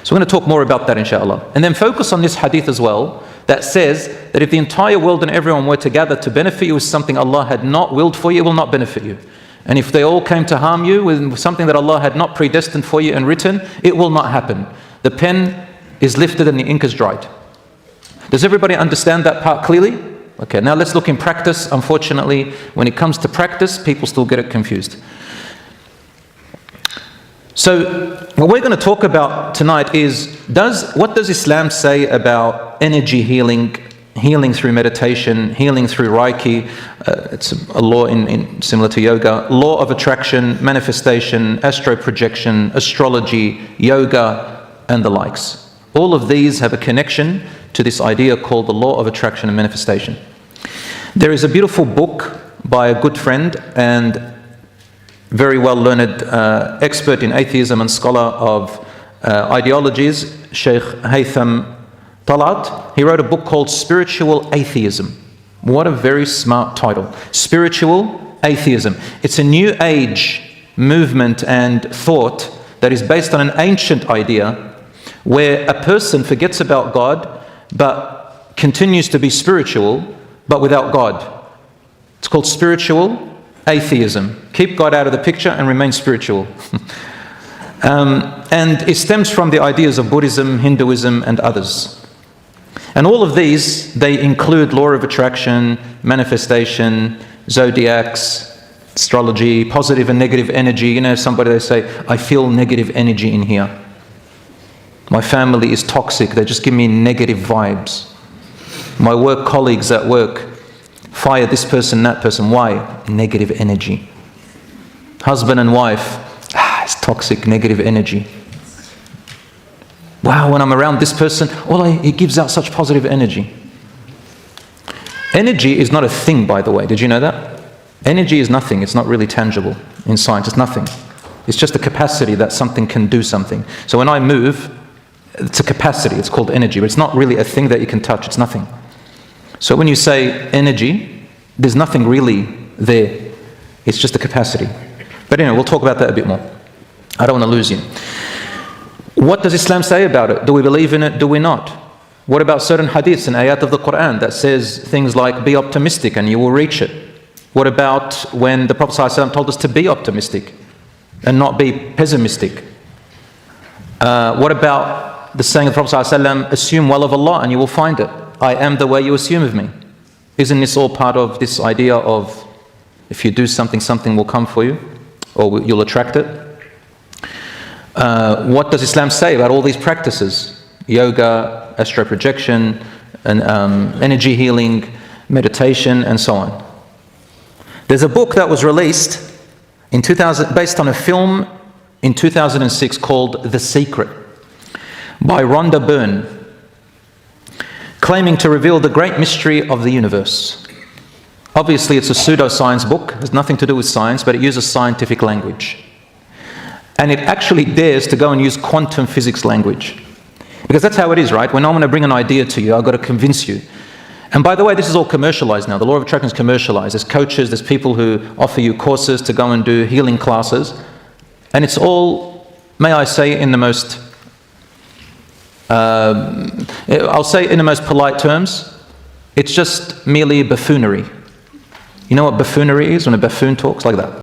So we're going to talk more about that, inshallah. And then focus on this hadith as well, that says that if the entire world and everyone were to gather to benefit you with something Allah had not willed for you, it will not benefit you. And if they all came to harm you with something that Allah had not predestined for you and written, it will not happen. The pen is lifted and the ink is dried. Does everybody understand that part clearly? Okay, now let's look in practice. Unfortunately, when it comes to practice, people still get it confused. So what we're going to talk about tonight is, what does Islam say about energy healing, healing through meditation, healing through Reiki? It's a law similar to yoga. Law of attraction, manifestation, astro projection, astrology, yoga, and the likes. All of these have a connection to this idea called the law of attraction and manifestation. There is a beautiful book by a good friend and very well learned expert in atheism and scholar of ideologies, Sheikh Haytham Talat. He wrote a book called Spiritual Atheism. What a very smart title. Spiritual Atheism. It's a new age movement and thought that is based on an ancient idea where a person forgets about God but continues to be spiritual but without God. It's called spiritual atheism. Keep God out of the picture and remain spiritual. And it stems from the ideas of Buddhism, Hinduism, and others. And all of these, they include law of attraction, manifestation, zodiacs, astrology, positive and negative energy. You know, somebody, they say, I feel negative energy in here. My family is toxic. They just give me negative vibes. My work colleagues at work fire this person, that person. Why? Negative energy. Husband and wife, it's toxic, negative energy. Wow, when I'm around this person, it gives out such positive energy. Energy is not a thing, by the way. Did you know that? Energy is nothing. It's not really tangible in science. It's nothing. It's just a capacity that something can do something. So when I move, it's a capacity. It's called energy, but it's not really a thing that you can touch. It's nothing. So when you say energy, there's nothing really there. It's just a capacity. But anyway, we'll talk about that a bit more. I don't want to lose you. What does Islam say about it? Do we believe in it? Do we not? What about certain hadiths and ayat of the Quran that says things like, be optimistic and you will reach it? What about when the Prophet ﷺ told us to be optimistic and not be pessimistic? What about the saying of the Prophet ﷺ, assume well of Allah and you will find it. I am the way you assume of me. Isn't this all part of this idea of if you do something, something will come for you, or you'll attract it? What does Islam say about all these practices? Yoga, astro projection, and energy healing, meditation, and so on. There's a book that was released in 2000, based on a film in 2006 called The Secret by Rhonda Byrne, claiming to reveal the great mystery of the universe. Obviously, it's a pseudoscience book. It has nothing to do with science, but it uses scientific language. And it actually dares to go and use quantum physics language. Because that's how it is, right? When I want to bring an idea to you, I've got to convince you. And by the way, this is all commercialized now. The law of attraction is commercialized. There's coaches, there's people who offer you courses to go and do healing classes. And it's all, may I say, in the most, I'll say in the most polite terms, it's just merely buffoonery. You know what buffoonery is? When a buffoon talks like that.